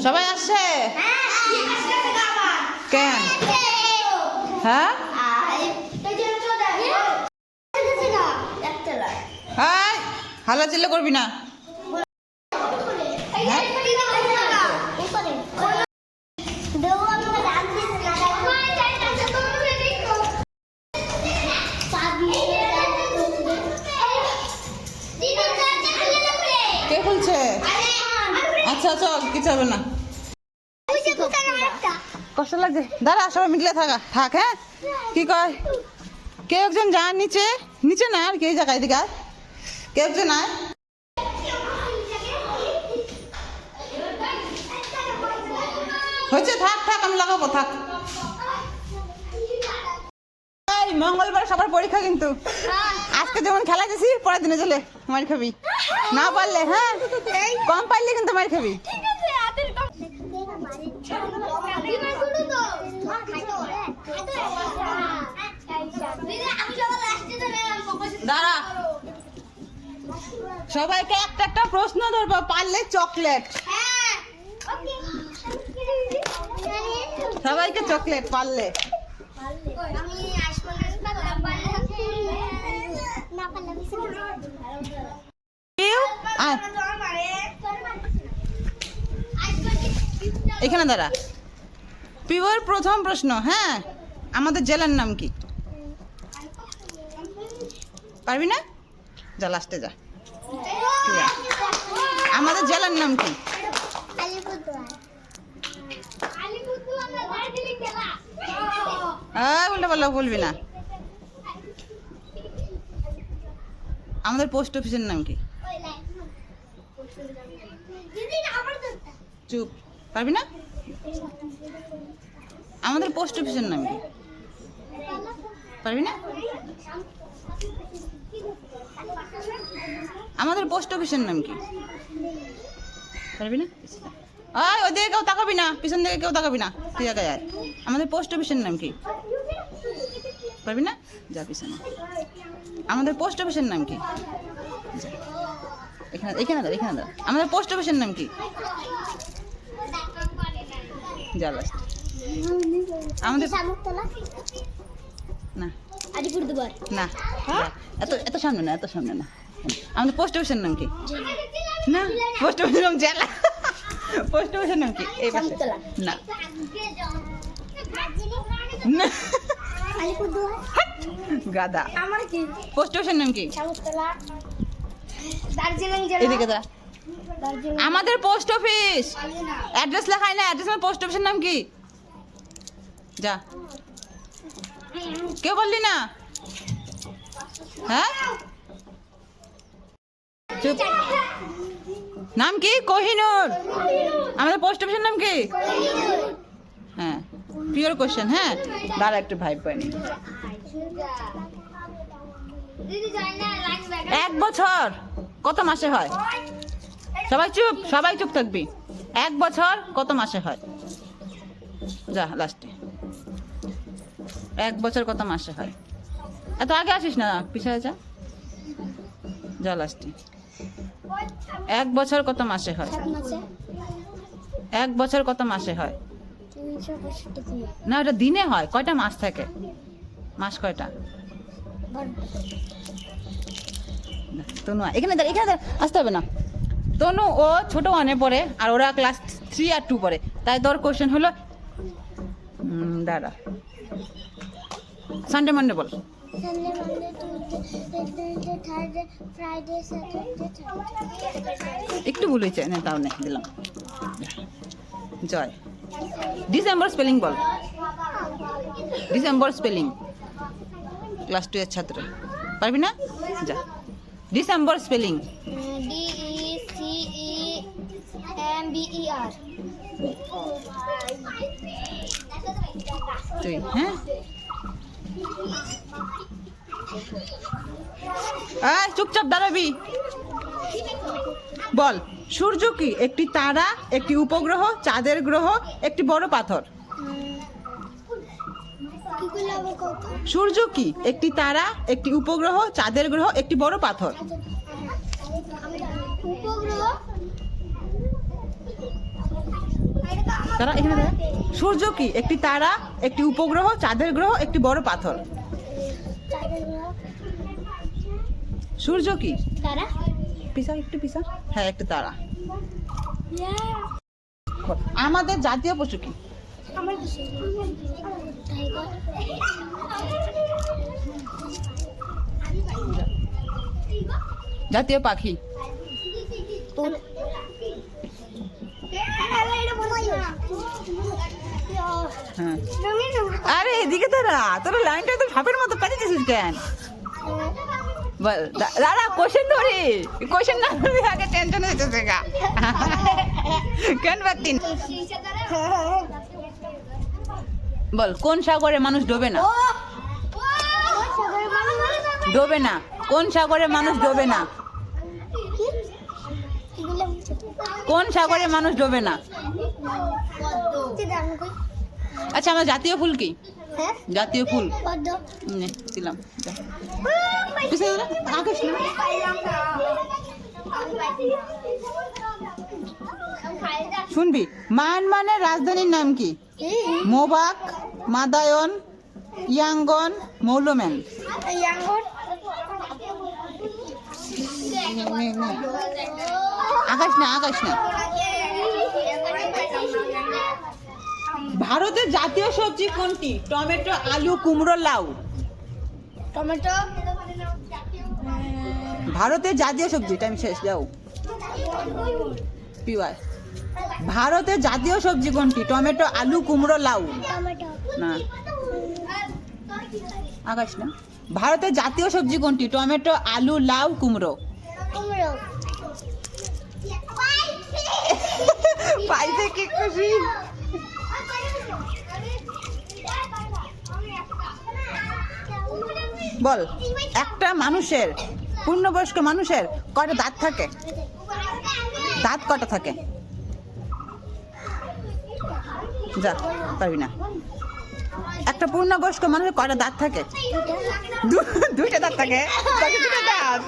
সবাই আসছে কেন? হ্যাঁ হালা চিল্লা করবি না। কে খুলছে? আচ্ছা চল কিছু হবে না, কষ্ট লাগছে। দাঁড়া সবাই মিলে থাক। হ্যাঁ কি কয় কেউ একজন যা নিচে নিচে না আর কি এই জায়গায় দিকে কেউ একজন আয়। হয়েছে থাক আমি লাগাবো থাক। মঙ্গলবার সবার পরীক্ষা কিন্তু আজকে যেমন খেলা গেছি পরের দিনে চলে মার খাবি না পারলে। হ্যাঁ কম পারলে কিন্তু মার খাবি। দাঁড়া সবাইকে একটা প্রশ্ন ধরবো, পারলে চকলেট। সবাইকে চকলেট পারলে। এখানে দাঁড়া। পিওর প্রথম প্রশ্ন। হ্যাঁ আমাদের জেলার নাম কি? পারবি না? যা লাস্টে যা। আমাদের জেলার নাম কি? উল্টা পাল্টা বলবি না। আমাদের পোস্ট অফিসের নাম কি? চুপ, পারবি না? আমাদের পোস্ট অফিসের নাম কি? পারবি না? আমাদের পোস্ট অফিসের নাম কি? পারবি না? ওদিকে কেউ তাকাবি না, পিছন দিকে কেউ তাকাবি না, তুই একা যায়। আমাদের পোস্ট অফিসের নাম কি? পারবি না? যা পিছনে। আমাদের পোস্ট অফিসের নাম কি? এখানে দাঁড়া। আমাদের পোস্ট অফিসের নাম কি? যা লাস্ট। আমাদের না না এত সামনে না। আমাদের পোস্ট অফিসের নাম কি? না পোস্ট অফিসের নাম জেলা। পোস্ট অফিসের নাম কি? এই পাশে না গাদা। পোস্ট অফিসের নাম কি? এদিকে দাঁড়া। আমাদের পোস্ট অফিস অ্যাড্রেস লেখায় না, অ্যাড্রেস পোস্ট অফিসের নাম কি? যা কেউ বললি না? হ্যাঁ চুপ। নাম কি? কোহিনূর। আমাদের পোস্ট অফিসের নাম কি? হ্যাঁ পিওর কোশ্চেন। হ্যাঁ দাঁড়া একটু ভাইব পাইনি। 1 বছর কত মাসে হয়? সবাই চুপ থাকবি। 1 বছর কত মাসে হয়? যা লাস্টে। 1 বছর কত মাসে হয়? এত আগে আসিস না, পিছায় যা লাস্টে। 1 বছর কত মাসে হয়? 1 বছর কত মাসে হয়? না ওটা দিনে হয়। কয়টা মাস থাকে? মাস কয়টা? তনু এখানে আসতে হবে না। তনু ও ছোট 1-এ পড়ে আর ওরা ক্লাস 3 আর 2 পড়ে, তাই তোর কোশ্চেন হলো দাঁড়া সানডে মানডে বল। একটু ভুল হয়েছে না, তাও নেই দিলাম। জয়। ডিসেম্বর স্পেলিং বল। ডিসেম্বর স্পেলিং ক্লাস 2 এর ছাত্র পারবি না? যা ডিসেম্বর স্পেলিং। DECEMBER। তুই হ্যাঁ চুপচাপ দাঁড়াবি। বল সূর্য কি? একটি তারা, একটি উপগ্রহ, চাঁদের গ্রহ, একটি বড় পাথর। সূর্য কি? একটি তারা, একটি উপগ্রহ, চাঁদের গ্রহ, একটি বড় পাথর। তারা এখানে দেখা। সূর্য কি? একটি তারা, একটি উপগ্রহ, চাঁদের গ্রহ, একটি বড় পাথর। সূর্য কি? তারা। পিছা একটু পিছা। হ্যাঁ, একটা তারা। আমাদের জাতীয় পশু কি? আমার কিছু টাইগার। জাতীয় পাখি? হ্যাঁ। আরে এদিকে তারা, তোর লাইনটা তো ভাবের মতো কাটে দিছিস কেন? বল দাঁড়া, কোশ্চেন ধরি, কোশ্চেন না ধরি আগে টেনশন হইতেছে গা। কেন বাতিন? বল কোন সাগরে মানুষ ডোবে না? ডোবে না, কোন সাগরে মানুষ ডোবে না? কোন সাগরে মানুষ ডোবে না? আচ্ছা, আমার জাতীয় ফুল কি? জাতীয় ফুল দিলাম। শুনবি, মায়ানমারের রাজধানীর নাম কি? মোবাক, মাদায়ন, ইয়াঙ্গন, মৌলম্যান। আকাশ না, আকাশ না। ভারতের জাতীয় সবজি কোনটি? টমেটো, আলু, কুমড়ো, লাউ। টমেটো। ভারতের জাতীয় সবজি, টাইম শেষ, যাও। পিওয়াই। ভারতের জাতীয় সবজি কোনটি? টমেটো, আলু, কুমড়ো, লাউ। না, আকাশ না। ভারতের জাতীয় সবজি কোনটি? টমেটো, আলু, লাউ, কুমড়ো। পাইছে কি খুশি? বল, একটা মানুষের, পূর্ণবয়স্ক মানুষের কয়টা দাঁত থাকে? দাঁত কয়টা থাকে? যা, পারবি না। একটা পূর্ণবয়স্ক মানুষের কয়টা দাঁত থাকে? দুইটা দাঁত থাকে। দুইটা দাঁত।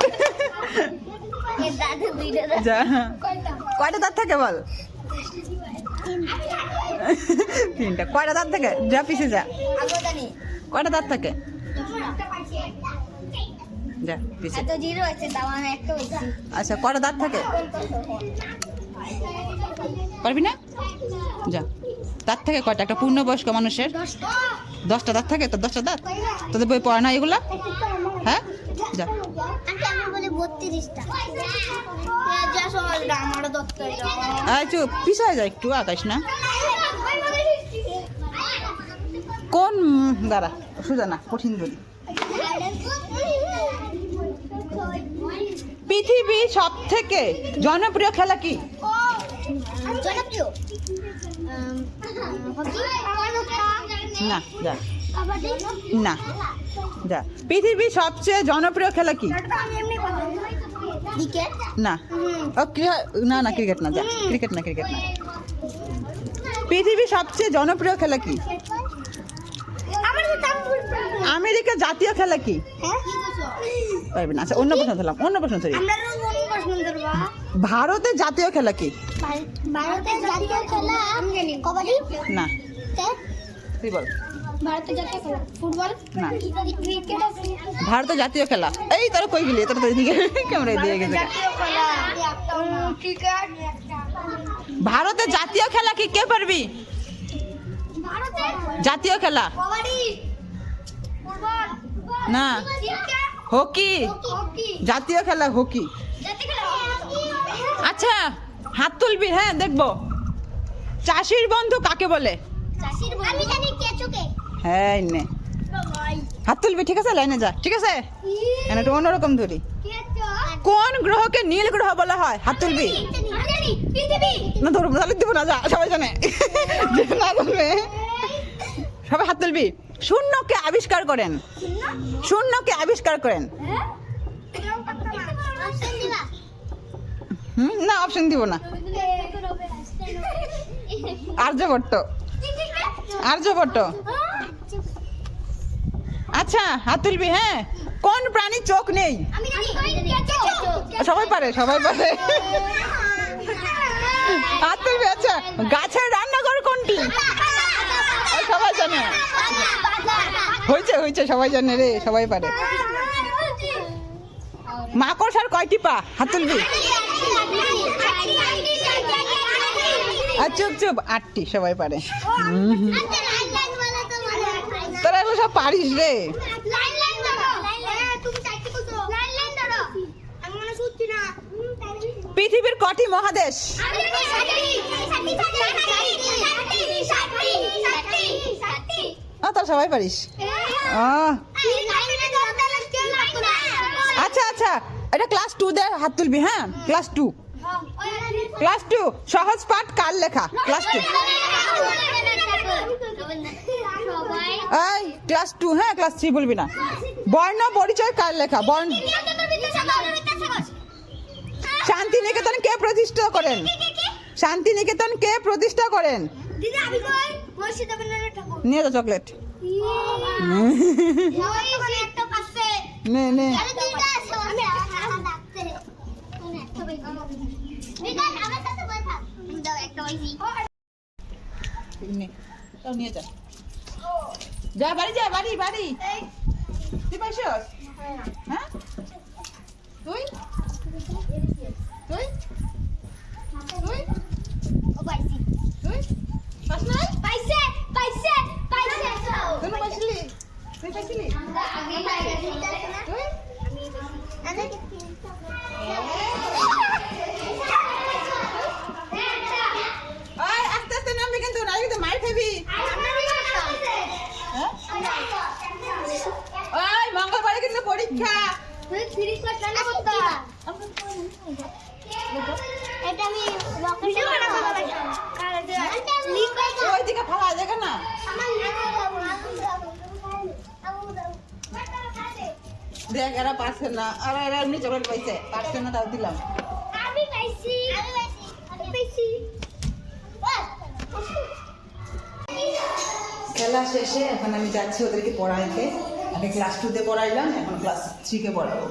যা, কয়টা দাঁত থাকে বল? তিনটা। কয়টা দাঁত থাকে? যা পিছে যা। কয়টা দাঁত থাকে? যা পিছে। আচ্ছা, কয়টা দাঁত থাকে? পারবি না? যা, দাঁত থাকে কয়টা একটা পূর্ণবয়স্ক মানুষের? 10টা দাঁত থাকে। তো 10টা দাঁত তোদের বই পড়ে না এগুলা? হ্যাঁ, যা। চুপ, পিছায় যা একটু, আকাশ না। কোন, দাঁড়া, সোজা না, কঠিন ধরি। পৃথিবীর সব থেকে জনপ্রিয় খেলা কি? না, যা। না, যা। পৃথিবীর সবচেয়ে জনপ্রিয় খেলা কি? না, না না, ক্রিকেট না, যা। ক্রিকেট না, ক্রিকেট না। পৃথিবীর সবচেয়ে জনপ্রিয় খেলা কি? আমেরিকা জাতীয় খেলা কি? পারবি না। আচ্ছা, অন্য প্রশ্ন ধরলাম, অন্য প্রশ্ন ধরি। ভারতের জাতীয় খেলা কি? ভারতের জাতীয় খেলা কবাডি। না, তুই বল। ভারতের জাতীয় খেলা ফুটবল। না, ক্রিকেট। ভারতের জাতীয় খেলা, এই তোরা কই গেলি? তোরা তো এদিকে ক্যামেরা দিয়ে গেছে। ক্রিকেট। ভারতের জাতীয় খেলা কি? কে পারবি? জাতীয় খেলা কবাডি। ফুটবল। না, হকি। হকি। জাতীয় খেলা হকি। জাতীয় খেলা আচ্ছা, হাত তুলবি, হ্যাঁ দেখবো। চাষির বন্ধু কাকে বলে? চাষির বন্ধু। আমি জানি কেচুকে। হ্যাঁ, নে হাত তুলবি, ঠিক আছে? লাইনে যা, ঠিক আছে? একটু অন্যরকম ধরি। কোন গ্রহকে নীল গ্রহ বলা হয়? হাত তুলবি। না, ধরবো, তাহলে দিব না, যা, সবাই জানে। যে না বলবে সবাই হাত তুলবি। শূন্যকে আবিষ্কার করেন? শূন্যকে আবিষ্কার করেন? না, অপশন দিব না। আর্যভট্ট। আর্যভট্ট। আচ্ছা, হাত তুলবি, হ্যাঁ। কোন প্রাণীর চোখ নেই? সবাই পারে, সবাই পারে। হাত তুলবি। আচ্ছা, গাছের রান্নাঘর কোনটি? ওই সবাই জানে। হয়েছে হয়েছে, সবাই জানে রে, সবাই পারে। মাকড়সার কয়টি পা? হাত তুলবি। আর চুপ চুপ, 8টি, সবাই পারে। তোরা এগুলো সব পারিস রে। পৃথিবীর কটি মহাদেশ? তোরা সবাই পারিস। আচ্ছা আচ্ছা, এটা ক্লাস 2 দের হাত তুলবি। হ্যাঁ, ক্লাস 2। ক্লাস 2 সহজ পাঠ কার লেখা? ক্লাস 2। এই ক্লাস 2, হ্যাঁ, ক্লাস 3 বলবি না। বর্ণ পরিচয় কার লেখা? শান্তিনিকেতন কে প্রতিষ্ঠা করেন? শান্তিনিকেতন কে প্রতিষ্ঠা করেন? নিয়ে যা চকলেট। নে নে। নিয়ে যা, যা বাড়ি, যা বাড়ি বাড়ি। তুই পাইছস? হ্যাঁ, তুই তুই তুই তুই পাস নাই? তুই পাইছিলি? তুই পাইছিলি? তুই ওই আস্তে আস্তে নামবি কিন্তু, নাইলে কিন্তু মার খাবি। ওই মঙ্গলবারে কিন্তু পরীক্ষা। ওইদিকে ফালা দেখে না। দেখ, এরা পারছে না, আর এরা এমনি চকলেট পাইছে, পারছে না, তাও দিলাম। খেলা শেষে এখন আমি যাচ্ছি ওদেরকে পড়াইতে। আগে ক্লাস 2 তে পড়াইলাম, এখন ক্লাস 3 কে পড়াবো।